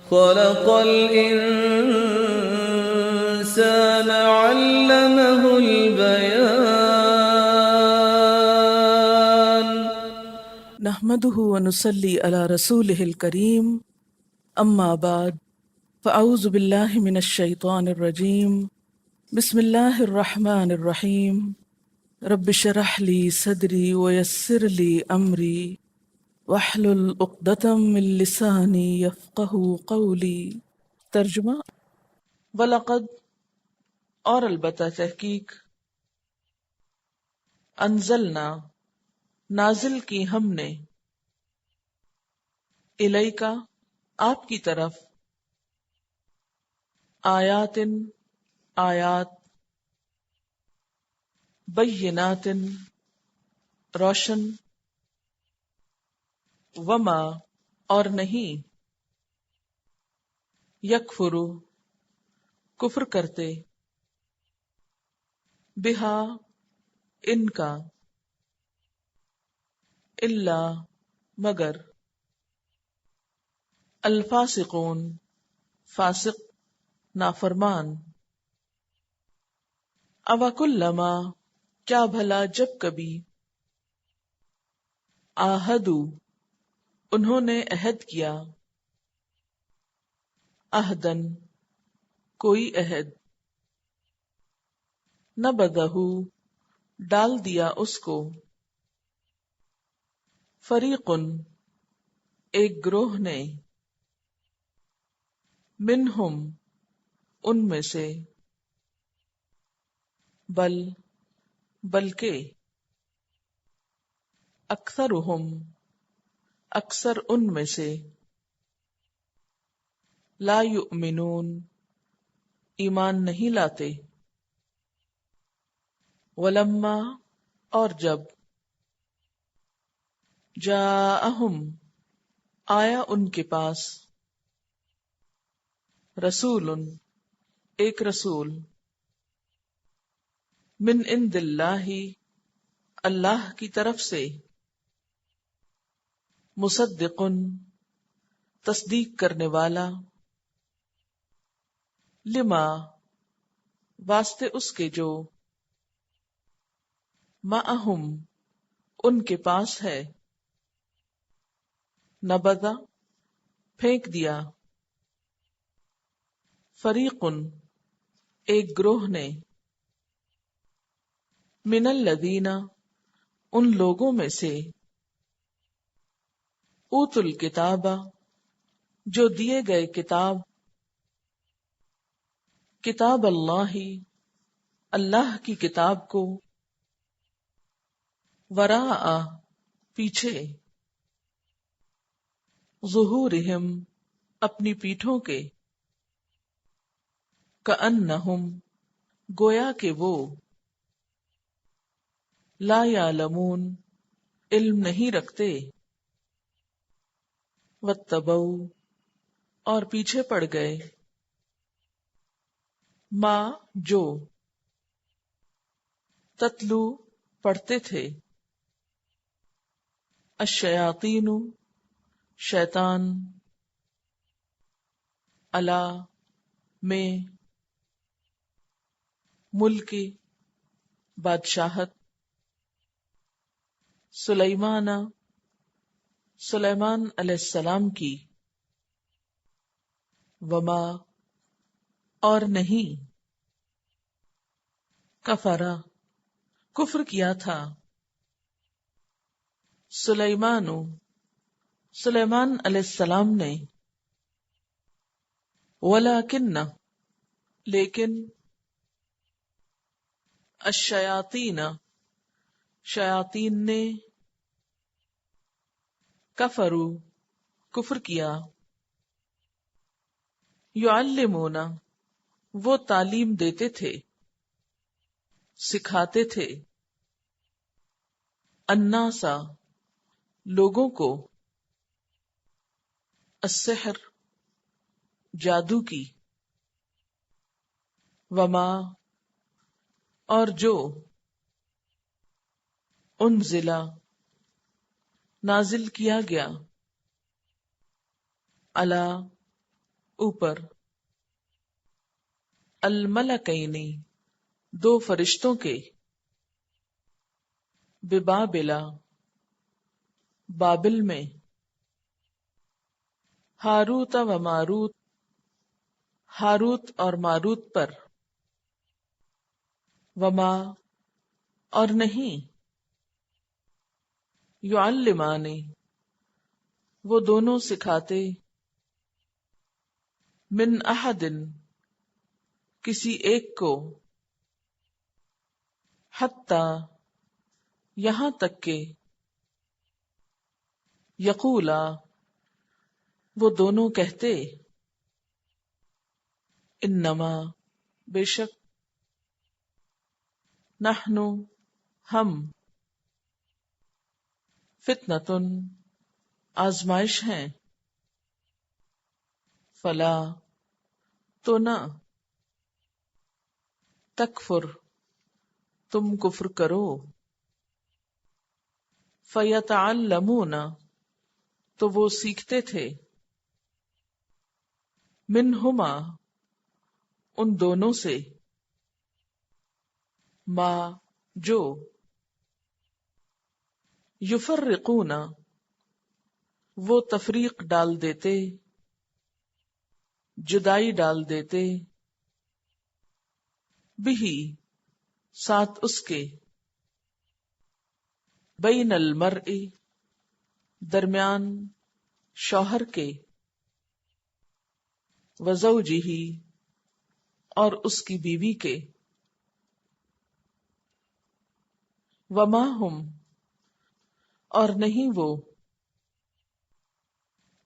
خلق الإنسان علمه البيان. نحمده ونصلي على رسوله الكريم، اما بعد، فاعوذ بالله من الشيطان الرجيم. بسم الله الرحمن الرحيم. رب اشرح لي صدري ويسر لي امري واحلل عقدة من لساني يفقهوا قولي. ترجمہ: وَلَقَدْ، اور البتہ تحقیق، انزلنا، نازل کی ہم نے، الیکا، آپ کی طرف، آیات، آیات، بینات، روشن، وما، اور نہیں، یکفرو، کفر کرتے، بہا، ان کا، الا، مگر، الفاسقون، فاسق، نافرمان، اوکلما، کیا بھلا جب کبھی، آہدو، انہوں نے عہد کیا، عہدن، کوئی عہد، نبذہ، ڈال دیا اس کو، فریقن، ایک گروہ نے، منہم، ان میں سے، بلکہ، اکثرہم، اکثر ان میں سے، لا یؤمنون، ایمان نہیں لاتے، ولما، اور جب، جاءہم، آیا ان کے پاس، رسول، ایک رسول، من عند اللہ، اللہ کی طرف سے، مصدق، تصدیق کرنے والا، لما، واسطے اس کے جو، معہم، ان کے پاس ہے، نبذ، پھینک دیا، فریق، ایک گروہ نے، من الذین، ان لوگوں میں سے، اوتوا الکتاب، جو دیے گئے کتاب، کتاب اللہ، اللہ کی کتاب کو، وراء، پیچھے، ظہورہم، اپنی پیٹھوں کے، کأنہم، گویا کہ وہ، لا یعلمون، علم نہیں رکھتے، واتبعوا، اور پیچھے پڑ گئے، ما، جو، تتلو، پڑھتے تھے، الشیاطین، شیطان، علی، میں، ملک، بادشاہت، سلیمان، سلیمان علیہ السلام کی، وما، اور نہیں، کفرا، کفر کیا تھا، سلیمان، سلیمان علیہ السلام نے، ولیکن، لیکن، الشیاطین، شیاطین نے، کفروا، کفر کیا، یعلمون، وہ تعلیم دیتے تھے، سکھاتے تھے، الناس، لوگوں کو، السحر، جادو کی، وما، اور جو، انزل، نازل کیا گیا، علی، اوپر، الملکینی دو فرشتوں کے، ببابلا بابل میں، ہاروت و ماروت ہاروت اور ماروت پر، وما اور نہیں، یعلمانی وہ دونوں سکھاتے، من احد کسی ایک کو، حتی یہاں تک کہ، یقولا وہ دونوں کہتے، انما بے شک، نحن ہم، فتنۃ آزمائش ہیں، فلا تو نہ، تکفر تم کفر کرو، فیتعلمون تو وہ سیکھتے تھے، منہما ان دونوں سے، ما جو، یفرقون وہ تفریق ڈال دیتے، جدائی ڈال دیتے، بہی ساتھ اس کے، بین المرء درمیان شوہر کے، وزوجہ اور اس کی بیوی کے، وما ہم اور نہیں وہ،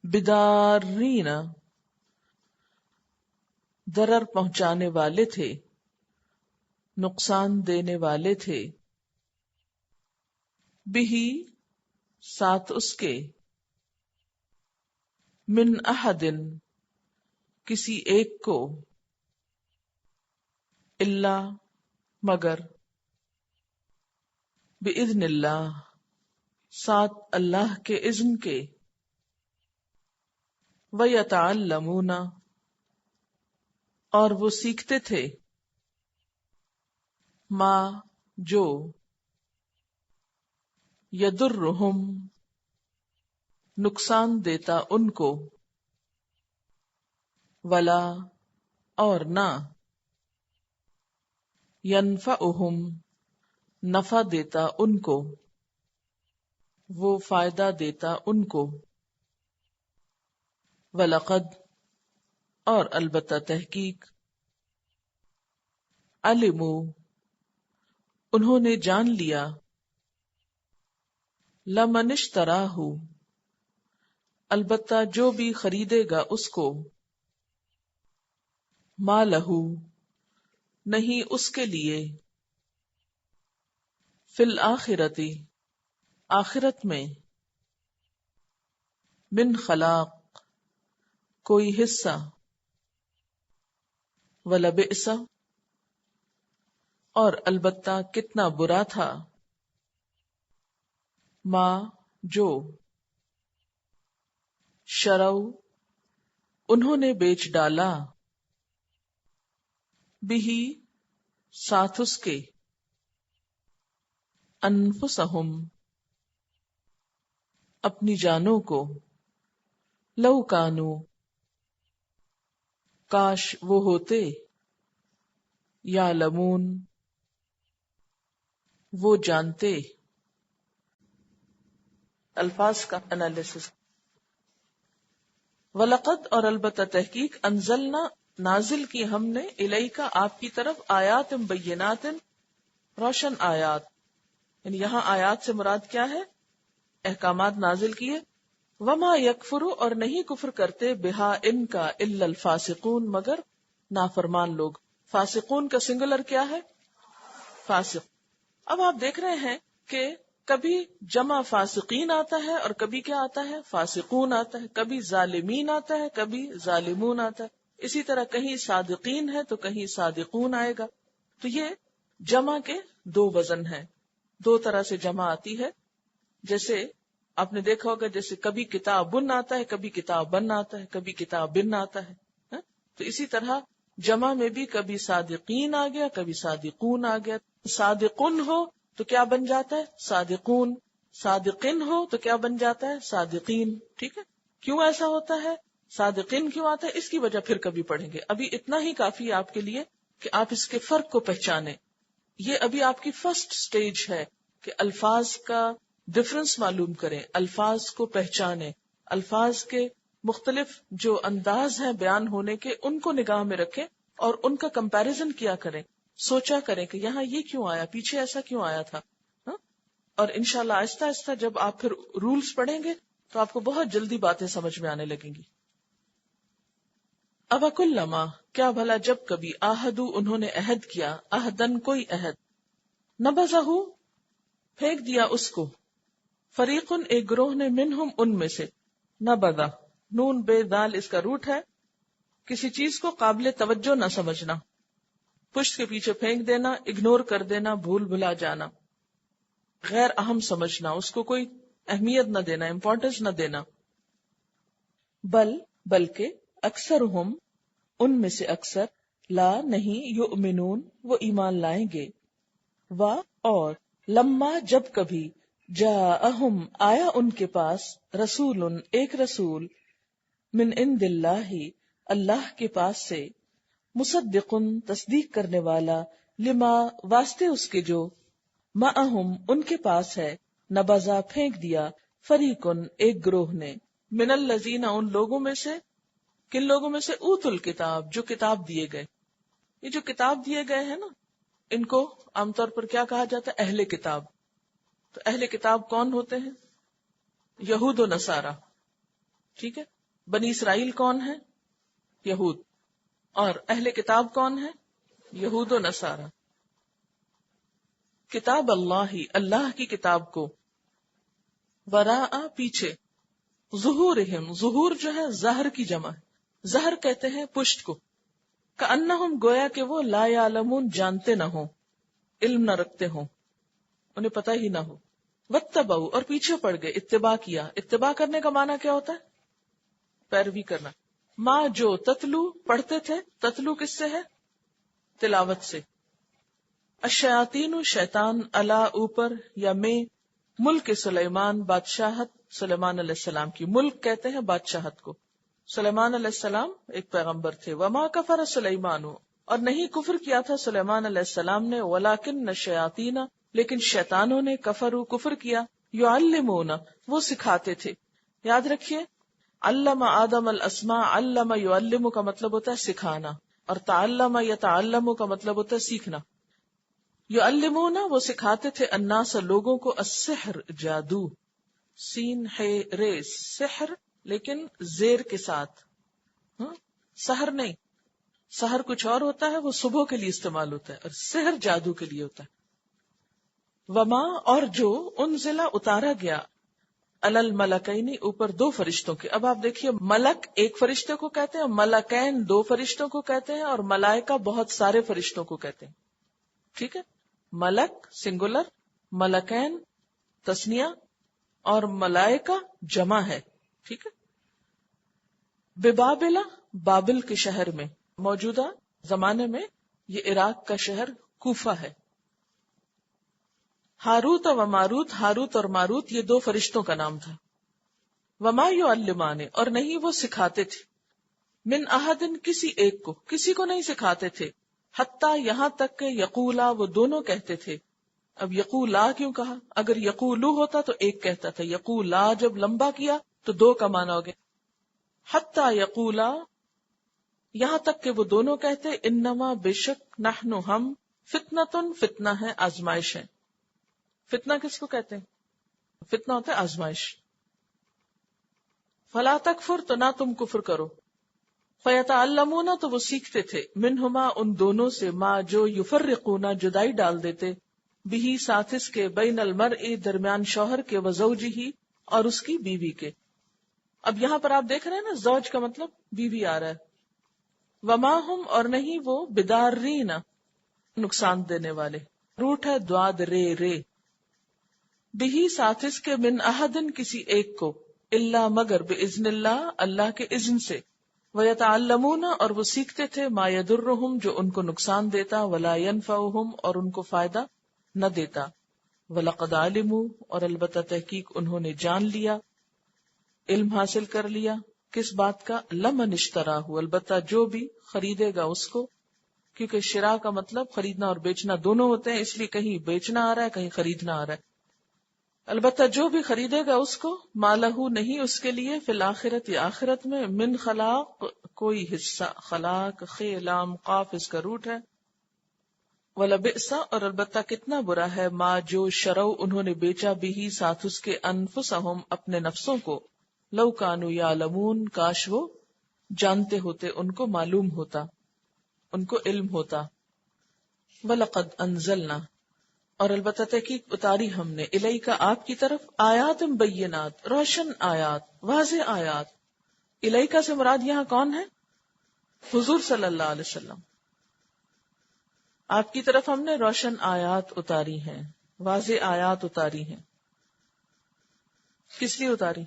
بدارین ضرر پہنچانے والے تھے، نقصان دینے والے تھے، بہی ساتھ اس کے، من احد کسی ایک کو، الا مگر، باذن اللہ ساتھ اللہ کے اذن کے، ویتعلمون اور وہ سیکھتے تھے، ما جو، یضرہم نقصان دیتا ان کو، ولا اور نہ، ینفعہم نفع دیتا ان کو، وہ فائدہ دیتا ان کو، وَلَقَدْ اور البتہ تحقیق، علموا انہوں نے جان لیا، لمن اشتراہ البتہ جو بھی خریدے گا اس کو، ما لہو نہیں اس کے لیے، فی الآخرتی آخرت میں، من خلاق کوئی حصہ، ولبئس اور البتہ کتنا برا تھا، ما جو، شرو انہوں نے بیچ ڈالا، بہی ساتھ اس کے، انفسہم اپنی جانوں کو، لو کانو کاش وہ ہوتے، یعلمون وہ جانتے، الفاظ کا انالیسس، وَلَقَدْ اور البتہ تحقیق، انزلنا نازل کی ہم نے، الیکا آپ کی طرف، آیات بینات روشن آیات، یعنی یہاں آیات سے مراد کیا ہے؟ احکامات نازل کیے، وما یکفر اور نہیں کفر کرتے، بہا ان کا، الا الفاسقون مگر نافرمان لوگ، فاسقون کا سنگولر کیا ہے؟ فاسق۔ اب آپ دیکھ رہے ہیں کہ کبھی جمع فاسقین آتا ہے اور کبھی کیا آتا ہے؟ فاسقون آتا ہے، کبھی ظالمین آتا ہے، کبھی ظالمون آتا ہے، اسی طرح کہیں صادقین ہے تو کہیں صادقون آئے گا۔ تو یہ جمع کے دو وزن ہیں، دو طرح سے جمع آتی ہے، جیسے آپ نے دیکھا ہوگا، جیسے کبھی کتاب بن آتا ہے، کبھی کتاب بن آتا ہے، کبھی کتاب بن آتا ہے، تو اسی طرح جمع میں بھی کبھی صادقین آ گیا، کبھی صادقون آ گیا. صادقن ہو تو کیا بن جاتا ہے؟ صادقون. صادقین ہو تو کیا بن جاتا ہے؟ صادقین. ٹھیک ہے. کیوں ایسا ہوتا ہے؟ صادقین کیوں آتا ہے؟ اس کی وجہ پھر کبھی پڑھیں گے. ابھی اتنا ہی کافی ہے آپ کے لیے کہ آپ اس کے فرق کو پہچانیں. یہ ابھی آپ کی فرسٹ سٹیج ہے کہ الفاظ کا ڈفرنس معلوم کریں، الفاظ کو پہچانیں، الفاظ کے مختلف جو انداز ہیں بیان ہونے کے ان کو نگاہ میں رکھیں اور ان کا کمپیریزن کیا کریں، سوچا کریں کہ یہاں یہ کیوں آیا، پیچھے ایسا کیوں آیا تھا. اور انشاءاللہ آہستہ آہستہ جب آپ پھر رولز پڑھیں گے تو آپ کو بہت جلدی باتیں سمجھ میں آنے لگیں گی. اَوَكُلَّمَا کیا بھلا جب کبھی آہدو انہوں نے عہد کیا، عہدن کوئی عہد، نبذہ پھینک دیا اس کو، فریقن ایک گروہ نے، منہم ان میں سے، نبذہ نون بے دال اس کا روٹ ہے، کسی چیز کو قابل توجہ نہ سمجھنا، پشت کے پیچھے پھینک دینا، اگنور کر دینا، بھول بھلا جانا، غیر اہم سمجھنا، اس کو کوئی اہمیت نہ دینا، امپورٹنس نہ دینا. بلکہ اکثرہم ان میں سے اکثر، لا نہیں، یؤمنون وہ ایمان لائیں گے، اور لما جب کبھی، جاءہم آیا ان کے پاس، رسول ایک رسول، من عند اللہ اللہ کے پاس سے، مصدق تصدیق کرنے والا، لما واسطے اس کے جو، معہم ان کے پاس ہے، نبذا پھینک دیا، فریقن ایک گروہ نے، من الذین ان لوگوں میں سے، کن لوگوں میں سے، اوت الکتاب جو کتاب دیے گئے. یہ جو کتاب دیے گئے ہیں نا ان کو عام طور پر کیا کہا جاتا ہے؟ اہل کتاب. تو اہل کتاب کون ہوتے ہیں؟ یہود و نصارہ. ٹھیک ہے. بنی اسرائیل کون ہے؟ یہود. اور اہل کتاب کون ہے؟ یہود و نصارہ. کتاب اللہ اللہ کی کتاب کو، وراء پیچھے، ظہورہم ظہور جو ہے ظہر کی جمع ہے، ظہر کہتے ہیں پشت کو، کأنہم گویا کہ وہ لا یعلمون جانتے نہ ہوں، علم نہ رکھتے ہوں، انہیں پتہ ہی نہ ہو. واتبعوا اور پیچھے پڑ گئے، اتباع کیا. اتباع کرنے کا معنی کیا ہوتا ہے؟ پیروی کرنا. ما جو تتلو پڑھتے تھے، تتلو کس سے ہے؟ تلاوت سے. الشیاطین شیطان، علا اوپر، یا میں، ملک سلیمان بادشاہت سلیمان علیہ السلام کی. ملک کہتے ہیں بادشاہت کو. سلیمان علیہ السلام ایک پیغمبر تھے. وما کفر سلیمان اور نہیں کفر کیا تھا سلیمان علیہ السلام نے، ولکن الشیاطین لیکن شیطانوں نے، کفروا کفر کیا، یعلمون وہ سکھاتے تھے. یاد رکھیے علم آدم الاسماء، علم یعلم کا مطلب ہوتا ہے سکھانا، اور تعلم یتعلم کا مطلب ہوتا ہے سیکھنا. یعلمون وہ سکھاتے تھے، الناس لوگوں کو، السحر جادو، سین ہے رے سحر لیکن زیر کے ساتھ، سحر نہیں. سحر کچھ اور ہوتا ہے، وہ صبح کے لیے استعمال ہوتا ہے، اور سحر جادو کے لیے ہوتا ہے. وما اور جو، انزلہ اتارا گیا، الملکین اوپر دو فرشتوں کے. اب آپ دیکھیے ملک ایک فرشتے کو کہتے ہیں، ملکین دو فرشتوں کو کہتے ہیں، اور ملائکہ بہت سارے فرشتوں کو کہتے ہیں. ٹھیک ہے. ملک سنگولر، ملکین تسنیہ، اور ملائکہ جمع ہے. ٹھیک ہے. ببابل بابل کے شہر میں، موجودہ زمانے میں یہ عراق کا شہر کوفہ ہے. ہاروت و ماروت، ہاروت اور ماروت یہ دو فرشتوں کا نام تھا. وما یعلمان اور نہیں وہ سکھاتے تھے، من احدن کسی ایک کو، کسی کو نہیں سکھاتے تھے، حتی یہاں تک کہ یقولا وہ دونوں کہتے تھے. اب یقولا کیوں کہا؟ اگر یقولو ہوتا تو ایک کہتا تھا، یقولا جب لمبا کیا تو دو کا معنی ہو گیا. حتی یقولا یہاں تک کہ وہ دونوں کہتے، انما بے شک، نحن ہم، فتنتن فتنہ ہے، آزمائش ہے. فتنہ کس کو کہتے ہیں؟ فتنہ ہوتا ہے آزمائش. فلا تکفر تو نہ تم کفر کرو، فیتعلمون تو وہ سیکھتے تھے، منہما ان دونوں سے، ما جو، یفرقون جدائی ڈال دیتے، بہی ساتھ اس کے، بین المرء درمیان شوہر کے، وزوجہ اور اس کی بیوی کے. اب یہاں پر آپ دیکھ رہے ہیں نا، زوج کا مطلب بیوی آ رہا ہے. وما ہم اور نہیں وہ، بدارین نقصان دینے والے، روٹ ہے دواد رے رے، بہی ساتھ اس کے، من احدن کسی ایک کو، الا مگر، باذن اللہ اللہ کے اذن سے، وَيَتَعَلَّمُونَ اور وہ سیکھتے تھے مَا يَضُرُّهُمْ جو ان کو نقصان دیتا وَلَا يَنفَعُهُمْ اور ان کو فائدہ نہ دیتا وَلَقَدْ عَلِمُوا اور البتہ تحقیق انہوں نے جان لیا، علم حاصل کر لیا کس بات کا، لَمَنِ اشْتَرَاهُ البتہ جو بھی خریدے گا اس کو، کیونکہ شراء کا مطلب خریدنا اور بیچنا دونوں ہوتے ہیں، اس لیے کہیں بیچنا آ رہا ہے کہیں خریدنا آ رہا ہے۔ البتہ جو بھی خریدے گا اس کو، مالہ نہیں اس کے لیے فی الآخرت یا آخرت میں، من خلاق کوئی حصہ، خلاق خی لام قاف اس کا روٹ ہے، وَلَبِئْسَ اور البتہ کتنا برا ہے ما جو شرو انہوں نے بیچا بھی ساتھ اس کے انفسہم اپنے نفسوں کو، لو کانوا یعلمون کاش وہ جانتے ہوتے، ان کو معلوم ہوتا، ان کو علم ہوتا۔ وَلَقَدْ أَنزَلْنَا اور البتہ تحقیق اتاری ہم نے، الیک آپ کی طرف، آیات بینات روشن آیات، واضح آیات۔ الیک سے مراد یہاں کون ہے؟ حضور صلی اللہ علیہ وسلم۔ آپ کی طرف ہم نے روشن آیات اتاری ہیں، واضح آیات اتاری ہیں۔ کس لیے اتاری؟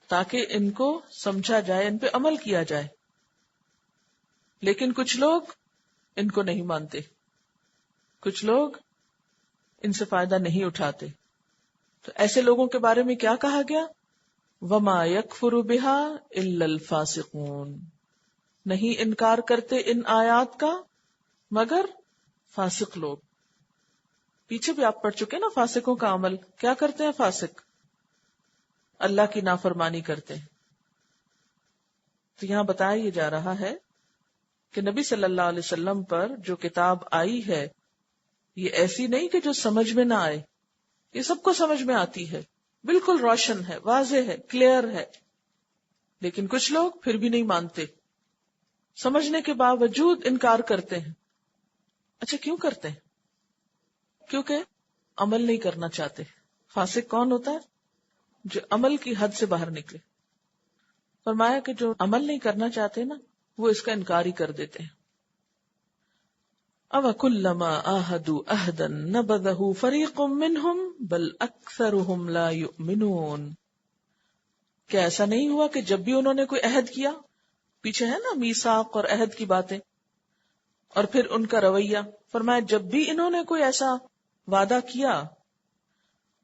تاکہ ان کو سمجھا جائے، ان پہ عمل کیا جائے۔ لیکن کچھ لوگ ان کو نہیں مانتے، کچھ لوگ ان سے فائدہ نہیں اٹھاتے، تو ایسے لوگوں کے بارے میں کیا کہا گیا؟ وَمَا يَكْفُرُ بِهَا إِلَّا الْفَاسِقُونَ نہیں انکار کرتے ان آیات کا مگر فاسق لوگ۔ پیچھے بھی آپ پڑھ چکے نا فاسقوں کا عمل، کیا کرتے ہیں فاسق؟ اللہ کی نافرمانی کرتے ہیں۔ تو یہاں بتایا یہ جا رہا ہے کہ نبی صلی اللہ علیہ وسلم پر جو کتاب آئی ہے یہ ایسی نہیں کہ جو سمجھ میں نہ آئے، یہ سب کو سمجھ میں آتی ہے، بالکل روشن ہے، واضح ہے، کلیئر ہے، لیکن کچھ لوگ پھر بھی نہیں مانتے، سمجھنے کے باوجود انکار کرتے ہیں۔ اچھا کیوں کرتے ہیں؟ کیونکہ عمل نہیں کرنا چاہتے۔ فاسق کون ہوتا ہے؟ جو عمل کی حد سے باہر نکلے۔ فرمایا کہ جو عمل نہیں کرنا چاہتے نا وہ اس کا انکار ہی کر دیتے ہیں۔ أَوَكُلَّمَا عَاهَدُوا عَهْدًا نَبَذَهُ فَرِيقٌ مِّنْهُمْ بَلْ أَكْثَرُهُمْ لَا يُؤْمِنُونَ کیا ایسا نہیں ہوا کہ جب بھی انہوں نے کوئی عہد کیا، پیچھے ہے نا میثاق اور عہد کی باتیں، اور پھر ان کا رویہ، فرمایا جب بھی انہوں نے کوئی ایسا وعدہ کیا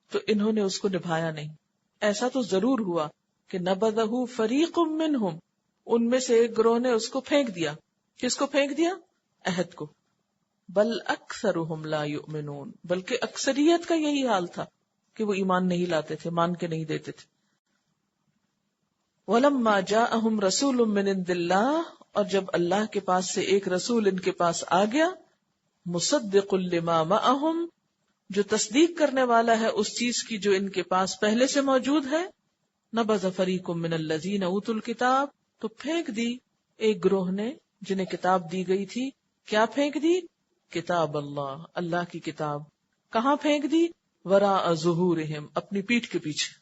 تو انہوں نے اس کو نبھایا نہیں۔ ایسا تو ضرور ہوا کہ نَبَذَهُ فَرِيقٌ مِّنْهُمْ ان میں سے ایک گروہ نے اس کو پھینک دیا۔ کس کو پھینک دیا؟ عہد کو۔ بل اکثرهم لا یؤمنون بلکہ اکثریت کا یہی حال تھا کہ وہ ایمان نہیں لاتے تھے، مان کے نہیں دیتے تھے۔ وَلَمَّا جَاءَهُمْ رَسُولٌ مِّنْ عِندِ اللَّهِ اور جب اللہ کے پاس سے ایک رسول ان کے پاس آ گیا، مُصَدِّقٌ لِّمَا مَعَهُمْ جو تصدیق کرنے والا ہے اس چیز کی جو ان کے پاس پہلے سے موجود ہے، نَبَذَ فَرِيقٌ مِّنَ الَّذِينَ أُوتُوا الْكِتَابَ تو پھینک دی ایک گروہ نے جنہیں کتاب دی گئی تھی۔ کیا پھینک دی؟ کتاب اللہ، اللہ کی کتاب۔ کہاں پھینک دی؟ وراء ظہورہم اپنی پیٹھ کے پیچھے،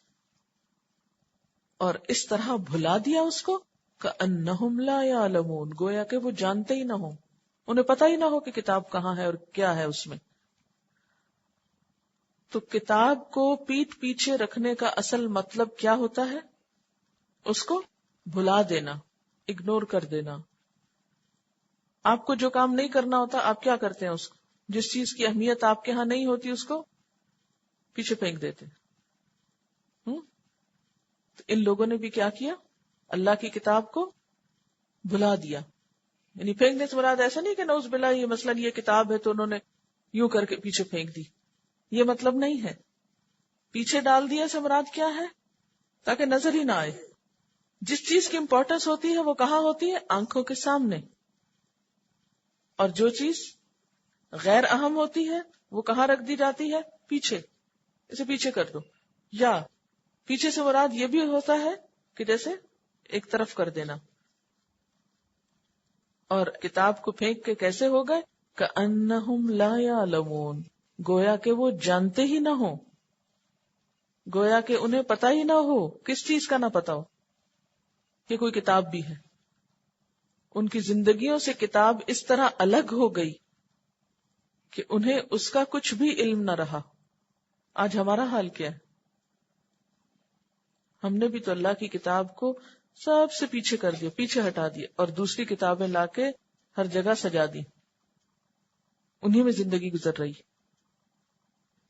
اور اس طرح بھلا دیا اس کو کأنہم لا یعلمون گویا کہ وہ جانتے ہی نہ ہو، انہیں پتہ ہی نہ ہو کہ کتاب کہاں ہے اور کیا ہے اس میں۔ تو کتاب کو پیٹھ پیچھے رکھنے کا اصل مطلب کیا ہوتا ہے؟ اس کو بھلا دینا، اگنور کر دینا۔ آپ کو جو کام نہیں کرنا ہوتا آپ کیا کرتے ہیں؟ اس کو، جس چیز کی اہمیت آپ کے ہاں نہیں ہوتی اس کو پیچھے پھینک دیتے۔ تو ان لوگوں نے بھی کیا کیا؟ اللہ کی کتاب کو بھلا دیا۔ یعنی پھینکنے سے مراد ایسا نہیں کہ نعوذ باللہ یہ مثلاً یہ کتاب ہے تو انہوں نے یوں کر کے پیچھے پھینک دی، یہ مطلب نہیں ہے۔ پیچھے ڈال دیا سے مراد کیا ہے؟ تاکہ نظر ہی نہ آئے۔ جس چیز کی امپورٹنس ہوتی ہے وہ کہاں ہوتی ہے؟ آنکھوں کے سامنے۔ اور جو چیز غیر اہم ہوتی ہے وہ کہاں رکھ دی جاتی ہے؟ پیچھے، اسے پیچھے کر دو۔ یا پیچھے سے مراد یہ بھی ہوتا ہے کہ جیسے ایک طرف کر دینا۔ اور کتاب کو پھینک کے کیسے ہو گئے؟ کأنہم لا یعلمون گویا کہ وہ جانتے ہی نہ ہو، گویا کہ انہیں پتہ ہی نہ ہو۔ کس چیز کا نہ پتہ ہو؟ کہ کوئی کتاب بھی ہے۔ ان کی زندگیوں سے کتاب اس طرح الگ ہو گئی کہ انہیں اس کا کچھ بھی علم نہ رہا۔ آج ہمارا حال کیا ہے؟ ہم نے بھی تو اللہ کی کتاب کو سب سے پیچھے کر دیا، پیچھے ہٹا دیا، اور دوسری کتابیں لا کے ہر جگہ سجا دی، انہی میں زندگی گزر رہی.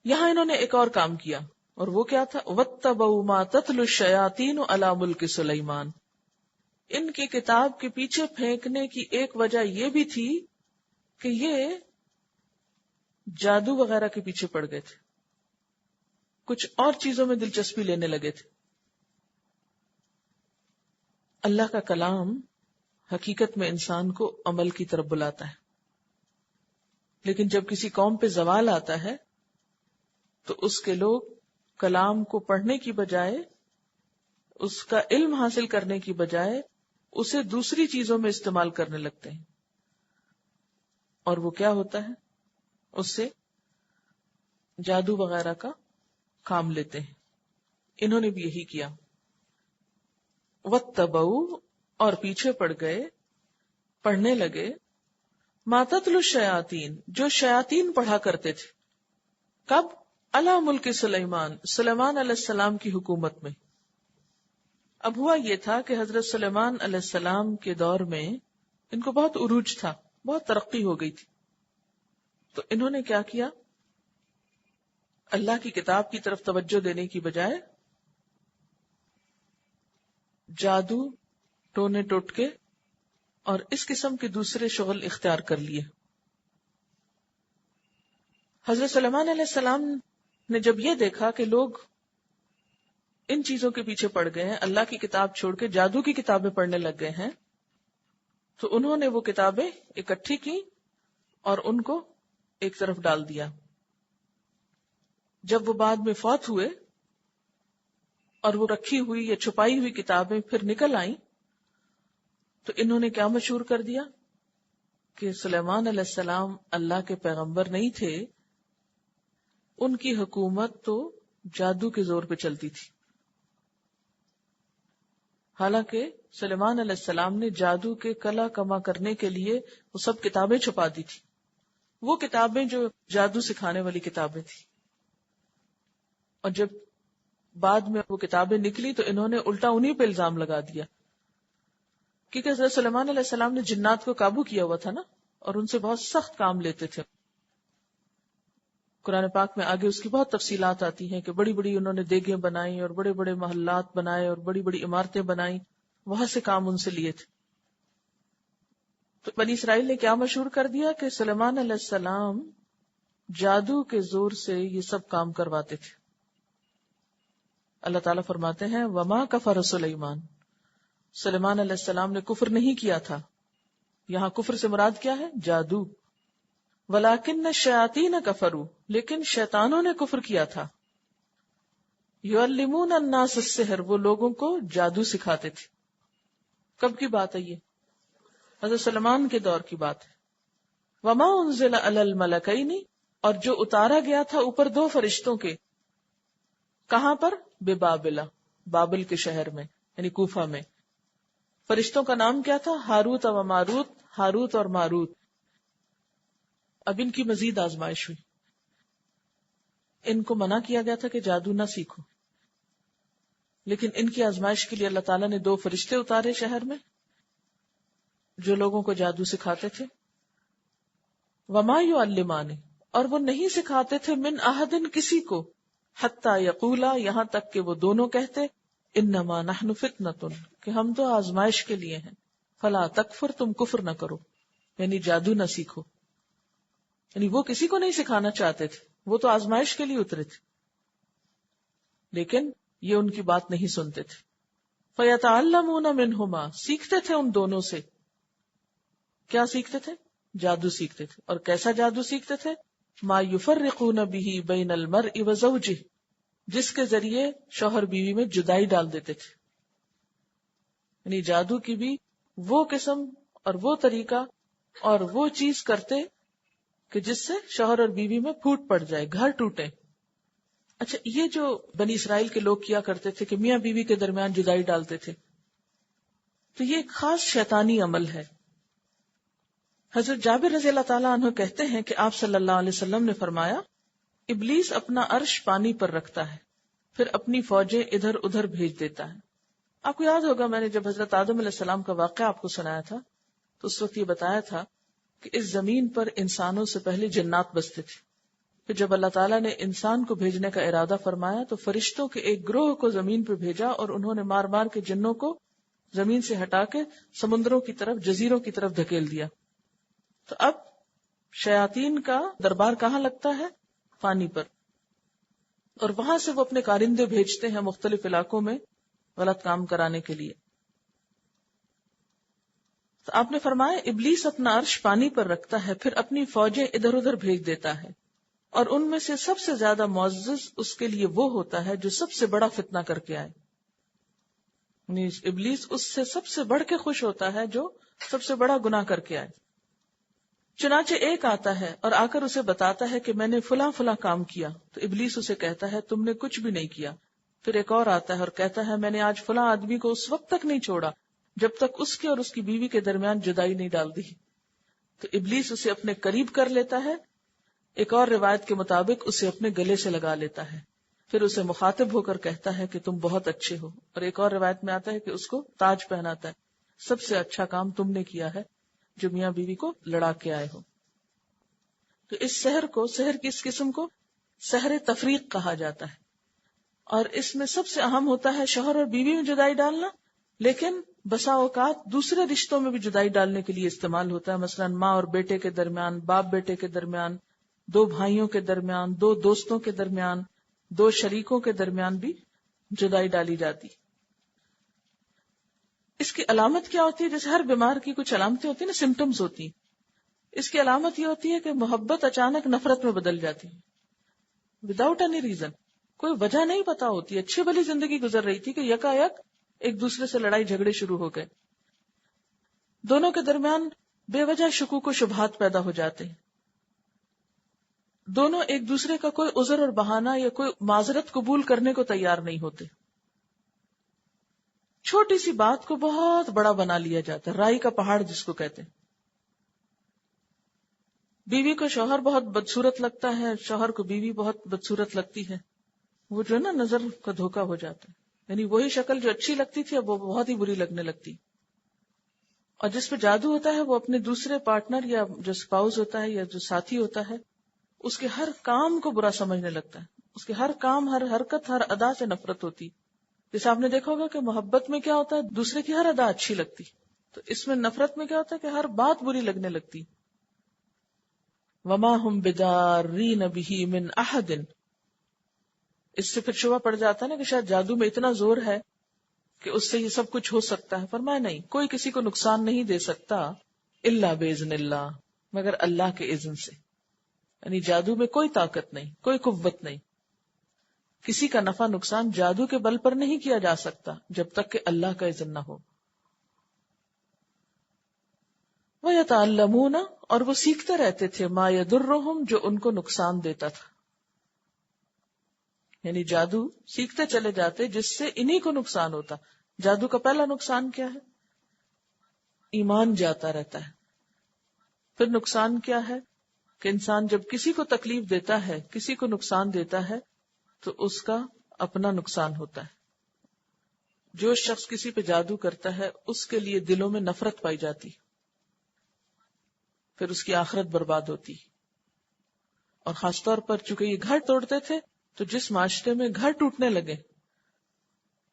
یہاں انہوں نے ایک اور کام کیا، اور وہ کیا تھا؟ وَاتَّبَعُوا مَا تَتْلُو الشَّيَاطِينُ عَلَى مُلْكِ سُلَيْمَانَ. ان کی کتاب کے پیچھے پھینکنے کی ایک وجہ یہ بھی تھی کہ یہ جادو وغیرہ کے پیچھے پڑ گئے تھے، کچھ اور چیزوں میں دلچسپی لینے لگے تھے. اللہ کا کلام حقیقت میں انسان کو عمل کی طرف بلاتا ہے، لیکن جب کسی قوم پہ زوال آتا ہے تو اس کے لوگ کلام کو پڑھنے کی بجائے، اس کا علم حاصل کرنے کی بجائے اسے دوسری چیزوں میں استعمال کرنے لگتے ہیں. اور وہ کیا ہوتا ہے؟ اس سے جادو وغیرہ کا کام لیتے ہیں. انہوں نے بھی یہی کیا. وَاتَّبَعُوا، اور پیچھے پڑ گئے، پڑھنے لگے، مَا تَتْلُو الشَّيَاطِينُ، جو شیاطین پڑھا کرتے تھے. کب؟ عَلَى مُلْكِ سلیمان، سلیمان علیہ السلام کی حکومت میں. اب ہوا یہ تھا کہ حضرت سلیمان علیہ السلام کے دور میں ان کو بہت عروج تھا، بہت ترقی ہو گئی تھی. تو انہوں نے کیا کیا؟ اللہ کی کتاب کی طرف توجہ دینے کی بجائے جادو، ٹونے ٹوٹکے اور اس قسم کے دوسرے شغل اختیار کر لیے. حضرت سلیمان علیہ السلام نے جب یہ دیکھا کہ لوگ ان چیزوں کے پیچھے پڑ گئے ہیں، اللہ کی کتاب چھوڑ کے جادو کی کتابیں پڑھنے لگ گئے ہیں، تو انہوں نے وہ کتابیں اکٹھی کی اور ان کو ایک طرف ڈال دیا. جب وہ بعد میں فوت ہوئے اور وہ رکھی ہوئی یا چھپائی ہوئی کتابیں پھر نکل آئیں، تو انہوں نے کیا مشہور کر دیا کہ سلیمان علیہ السلام اللہ کے پیغمبر نہیں تھے، ان کی حکومت تو جادو کے زور پہ چلتی تھی. حالانکہ سلیمان علیہ السلام نے جادو کے کلا کما کرنے کے لیے وہ سب کتابیں چھپا دی تھی، وہ کتابیں جو جادو سکھانے والی کتابیں تھی. اور جب بعد میں وہ کتابیں نکلی تو انہوں نے الٹا انہی پہ الزام لگا دیا، کیونکہ حضرت سلیمان علیہ السلام نے جنات کو قابو کیا ہوا تھا نا، اور ان سے بہت سخت کام لیتے تھے. قرآن پاک میں آگے اس کی بہت تفصیلات آتی ہیں کہ بڑی بڑی انہوں نے دیگیں بنائی اور بڑے بڑے محلات بنائے اور بڑی بڑی عمارتیں بنائیں، وہاں سے کام ان سے لیے تھے. تو بنی اسرائیل نے کیا مشہور کر دیا کہ سلیمان علیہ السلام جادو کے زور سے یہ سب کام کرواتے تھے. اللہ تعالیٰ فرماتے ہیں وما کفر سلیمان، سلیمان علیہ السلام نے کفر نہیں کیا تھا. یہاں کفر سے مراد کیا ہے؟ جادو. ولیکن الشیاطین کفروا، لیکن شیطانوں نے کفر کیا تھا. یعلمون الناس السحر، وہ لوگوں کو جادو سکھاتے تھے. کب کی بات ہے یہ؟ حضرت سلیمان کے دور کی بات ہے. وما انزل علی الملکین، اور جو اتارا گیا تھا اوپر دو فرشتوں کے. کہاں پر؟ ببابل، بابل کے شہر میں، یعنی کوفہ میں. فرشتوں کا نام کیا تھا؟ ہاروت و ماروت، ہاروت اور ماروت. اب ان کی مزید آزمائش ہوئی. ان کو منع کیا گیا تھا کہ جادو نہ سیکھو، لیکن ان کی آزمائش کے لیے اللہ تعالیٰ نے دو فرشتے اتارے شہر میں جو لوگوں کو جادو سکھاتے تھے. وما یعلمان، اور وہ نہیں سکھاتے تھے من احد، کسی کو، حتی یقولا، یہاں تک کہ وہ دونوں کہتے انما نحن فتنۃ، کہ ہم تو آزمائش کے لیے ہیں. فلا تکفر، تم کفر نہ کرو، یعنی جادو نہ سیکھو. یعنی وہ کسی کو نہیں سکھانا چاہتے تھے، وہ تو آزمائش کے لیے اترے تھے، لیکن یہ ان کی بات نہیں سنتے تھے. فیتعلمون منہما، سیکھتے تھے ان دونوں سے. کیا سیکھتے تھے؟ جادو سیکھتے تھے. اور کیسا جادو سیکھتے تھے؟ ما یفرقون به بین المرء وزوجہ، جس کے ذریعے شوہر بیوی میں جدائی ڈال دیتے تھے. یعنی جادو کی بھی وہ قسم اور وہ طریقہ اور وہ چیز کرتے کہ جس سے شوہر اور بیوی میں پھوٹ پڑ جائے، گھر ٹوٹے. اچھا، یہ جو بنی اسرائیل کے لوگ کیا کرتے تھے کہ میاں بیوی کے درمیان جدائی ڈالتے تھے، تو یہ ایک خاص شیطانی عمل ہے. حضرت جابر رضی اللہ تعالیٰ عنہ کہتے ہیں کہ آپ صلی اللہ علیہ وسلم نے فرمایا، ابلیس اپنا عرش پانی پر رکھتا ہے، پھر اپنی فوجیں ادھر ادھر بھیج دیتا ہے، آپ کو یاد ہوگا میں نے جب حضرت آدم علیہ السلام کا واقعہ آپ کو سنایا تھا تو اس وقت یہ بتایا تھا کہ اس زمین پر انسانوں سے پہلے جنات بستے تھے. پھر جب اللہ تعالیٰ نے انسان کو بھیجنے کا ارادہ فرمایا تو فرشتوں کے ایک گروہ کو زمین پہ بھیجا اور انہوں نے مار مار کے جنوں کو زمین سے ہٹا کے سمندروں کی طرف، جزیروں کی طرف دھکیل دیا. تو اب شیاطین کا دربار کہاں لگتا ہے؟ پانی پر. اور وہاں سے وہ اپنے کارندے بھیجتے ہیں مختلف علاقوں میں غلط کام کرانے کے لیے. تو آپ نے فرمایا ابلیس اپنا عرش پانی پر رکھتا ہے، پھر اپنی فوجیں ادھر ادھر بھیج دیتا ہے، اور ان میں سے سب سے زیادہ معزز اس کے لیے وہ ہوتا ہے جو سب سے بڑا فتنہ کر کے آئے. یعنی ابلیس اس سے سب سے بڑھ کے خوش ہوتا ہے جو سب سے بڑا گناہ کر کے آئے. چنانچہ ایک آتا ہے اور آ کر اسے بتاتا ہے کہ میں نے فلاں فلاں کام کیا، تو ابلیس اسے کہتا ہے تم نے کچھ بھی نہیں کیا. پھر ایک اور آتا ہے اور کہتا ہے میں نے آج فلاں آدمی کو اس وقت تک نہیں چھوڑا جب تک اس کے اور اس کی بیوی کے درمیان جدائی نہیں ڈال دی. تو ابلیس اسے اپنے قریب کر لیتا ہے. ایک اور روایت کے مطابق اسے اپنے گلے سے لگا لیتا ہے، پھر اسے مخاطب ہو کر کہتا ہے کہ تم بہت اچھے ہو. اور ایک اور روایت میں آتا ہے کہ اس کو تاج پہناتا ہے، سب سے اچھا کام تم نے کیا ہے جو میاں بیوی کو لڑا کے آئے ہو. تو اس سحر کی اس قسم کو سحر تفریق کہا جاتا ہے. اور اس میں سب سے اہم ہوتا ہے شوہر اور بیوی میں جدائی ڈالنا، لیکن بسا اوقات دوسرے رشتوں میں بھی جدائی ڈالنے کے لیے استعمال ہوتا ہے. مثلا ماں اور بیٹے کے درمیان، باپ بیٹے کے درمیان، دو بھائیوں کے درمیان، دو دوستوں کے درمیان، دو شریکوں کے درمیان بھی جدائی ڈالی جاتی. اس کی علامت کیا ہوتی ہے؟ جیسے ہر بیمار کی کچھ علامتیں ہوتی ہیں نا، سمٹمز ہوتی ہیں. اس کی علامت یہ ہوتی ہے کہ محبت اچانک نفرت میں بدل جاتی ہے وداؤٹ اینی ریزن. کوئی وجہ نہیں پتا ہوتی. اچھی بھلی زندگی گزر رہی تھی کہ یکا یک ایک دوسرے سے لڑائی جھگڑے شروع ہو گئے. دونوں کے درمیان بے وجہ شکوک و شبہات پیدا ہو جاتے ہیں. دونوں ایک دوسرے کا کوئی عذر اور بہانہ یا کوئی معذرت قبول کرنے کو تیار نہیں ہوتے. چھوٹی سی بات کو بہت بڑا بنا لیا جاتا ہے، رائی کا پہاڑ جس کو کہتے ہیں. بیوی کو شوہر بہت بدصورت لگتا ہے، شوہر کو بیوی بہت بدصورت لگتی ہے. وہ جو ہے نا نظر کا دھوکا ہو جاتا ہے. یعنی وہی شکل جو اچھی لگتی تھی اب وہ بہت ہی بری لگنے لگتی. اور جس پہ جادو ہوتا ہے وہ اپنے دوسرے پارٹنر یا جو اسپاؤس ہوتا ہے یا جو ساتھی ہوتا ہے اس کے ہر کام کو برا سمجھنے لگتا ہے. اس کے ہر کام، ہر حرکت، ہر ادا سے نفرت ہوتی. جیسے آپ نے دیکھا ہوگا کہ محبت میں کیا ہوتا ہے، دوسرے کی ہر ادا اچھی لگتی. تو اس میں نفرت میں کیا ہوتا ہے کہ ہر بات بری لگنے لگتی. وما ہم بِضَارِّينَ بِهِ مِنْ أَحَدٍ. اس سے پھر شبہ پڑ جاتا ہے نا کہ شاید جادو میں اتنا زور ہے کہ اس سے یہ سب کچھ ہو سکتا ہے. فرمایا نہیں، کوئی کسی کو نقصان نہیں دے سکتا الا باذن اللہ، مگر اللہ کے اذن سے. یعنی جادو میں کوئی طاقت نہیں، کوئی قوت نہیں. کسی کا نفع نقصان جادو کے بل پر نہیں کیا جا سکتا جب تک کہ اللہ کا اذن نہ ہو. وَيَتَعَلَّمُونَ، اور وہ سیکھتے رہتے تھے، مَا يَضُرُّهُمْ، جو ان کو نقصان دیتا تھا. یعنی جادو سیکھتے چلے جاتے جس سے انہی کو نقصان ہوتا. جادو کا پہلا نقصان کیا ہے؟ ایمان جاتا رہتا ہے. پھر نقصان کیا ہے کہ انسان جب کسی کو تکلیف دیتا ہے، کسی کو نقصان دیتا ہے تو اس کا اپنا نقصان ہوتا ہے. جو شخص کسی پہ جادو کرتا ہے اس کے لیے دلوں میں نفرت پائی جاتی، پھر اس کی آخرت برباد ہوتی. اور خاص طور پر چونکہ یہ گھر توڑتے تھے تو جس معاشرے میں گھر ٹوٹنے لگے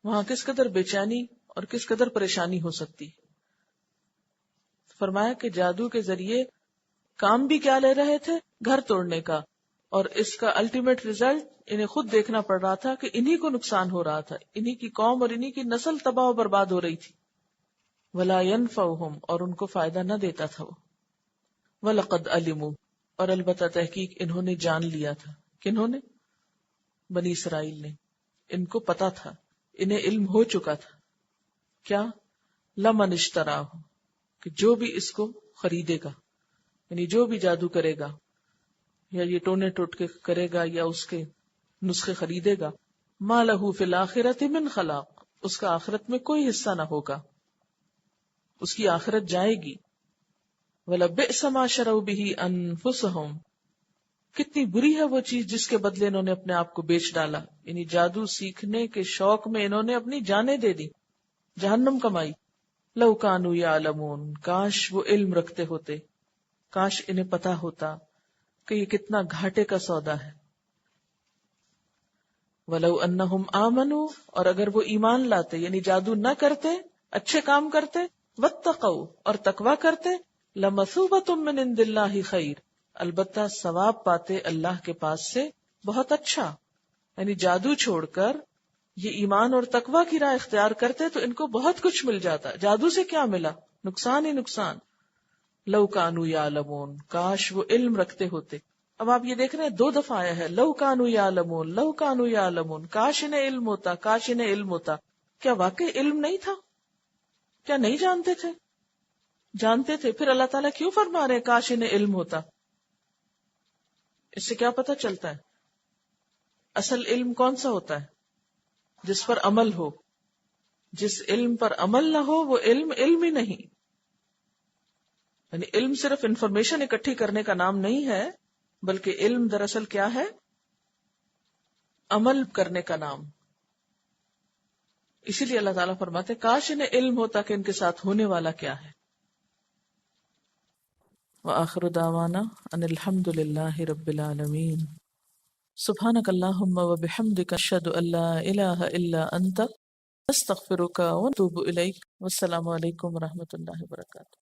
وہاں کس قدر بے چینی اور کس قدر پریشانی ہو سکتی. فرمایا کہ جادو کے ذریعے کام بھی کیا لے رہے تھے؟ گھر توڑنے کا. اور اس کا الٹیمیٹ ریزلٹ انہیں خود دیکھنا پڑ رہا تھا کہ انہی کو نقصان ہو رہا تھا، انہی کی قوم اور انہی کی نسل تباہ و برباد ہو رہی تھی. ولا ينفعهم، اور ان کو فائدہ نہ دیتا تھا وہ. وَلَقَدْ عَلِمُوا، اور البتہ تحقیق انہوں نے جان لیا تھا. کنہوں نے؟ بنی اسرائیل نے. ان کو پتا تھا، انہیں علم ہو چکا تھا. کیا؟ لَمَنِ اشْتَرَاهُ، کہ جو بھی اس کو خریدے گا، یعنی جو بھی جادو کرے گا یا یہ ٹونے ٹوٹ کے کرے گا یا اس کے نسخے خریدے گا، مَا لَهُ فِي الْآخِرَةِ مِنْ خَلَاقٍ، اس کا آخرت میں کوئی حصہ نہ ہوگا، اس کی آخرت جائے گی. وَلَبِئْسَ مَا شَرَوْا بِهِ أَنفُسَهُمْ، کتنی بری ہے وہ چیز جس کے بدلے انہوں نے اپنے آپ کو بیچ ڈالا. یعنی جادو سیکھنے کے شوق میں انہوں نے اپنی جانیں دے دی. جہنم کمائی. لو کانوا یعلمون، کاش وہ علم رکھتے ہوتے، کاش انہیں پتا ہوتا کہ یہ کتنا گھاٹے کا سودا ہے. وَلَوْ أَنَّهُمْ آمَنُوا، اور اگر وہ ایمان لاتے یعنی جادو نہ کرتے، اچھے کام کرتے، وَاتَّقَوْا اور تقوی کرتے، لَمَثُوبَةٌ مِّنْ عِندِ اللَّهِ خَيْرٌ، البتہ ثواب پاتے اللہ کے پاس سے بہت اچھا. یعنی جادو چھوڑ کر یہ ایمان اور تقوی کی راہ اختیار کرتے تو ان کو بہت کچھ مل جاتا. جادو سے کیا ملا؟ نقصان ہی نقصان. لو کانوا یعلمون، کاش وہ علم رکھتے ہوتے. اب آپ یہ دیکھ رہے ہیں 2 دفعہ آیا ہے لو کانوا یعلمون، لو کانوا یعلمون، کاش انہیں علم ہوتا، کاش انہیں علم ہوتا. کیا واقعی علم نہیں تھا؟ کیا نہیں جانتے تھے؟ جانتے تھے. پھر اللہ تعالیٰ کیوں فرما رہے ہیں کاش انہیں علم ہوتا؟ اس سے کیا پتہ چلتا ہے؟ اصل علم کون سا ہوتا ہے؟ جس پر عمل ہو. جس علم پر عمل نہ ہو وہ علم علم ہی نہیں. یعنی علم صرف انفارمیشن اکٹھی کرنے کا نام نہیں ہے، بلکہ علم دراصل کیا ہے؟ عمل کرنے کا نام. اسی لیے اللہ تعالیٰ فرماتے کاش انہیں علم ہوتا کہ ان کے ساتھ ہونے والا کیا ہے. وآخر دعوانا ان الحمد للہ رب العالمین. سبحانک اللہم وبحمدک اشہد ان لا الہ الا انت استغفرک واتوب الیک. والسلام علیکم ورحمۃ اللہ وبرکاتہ.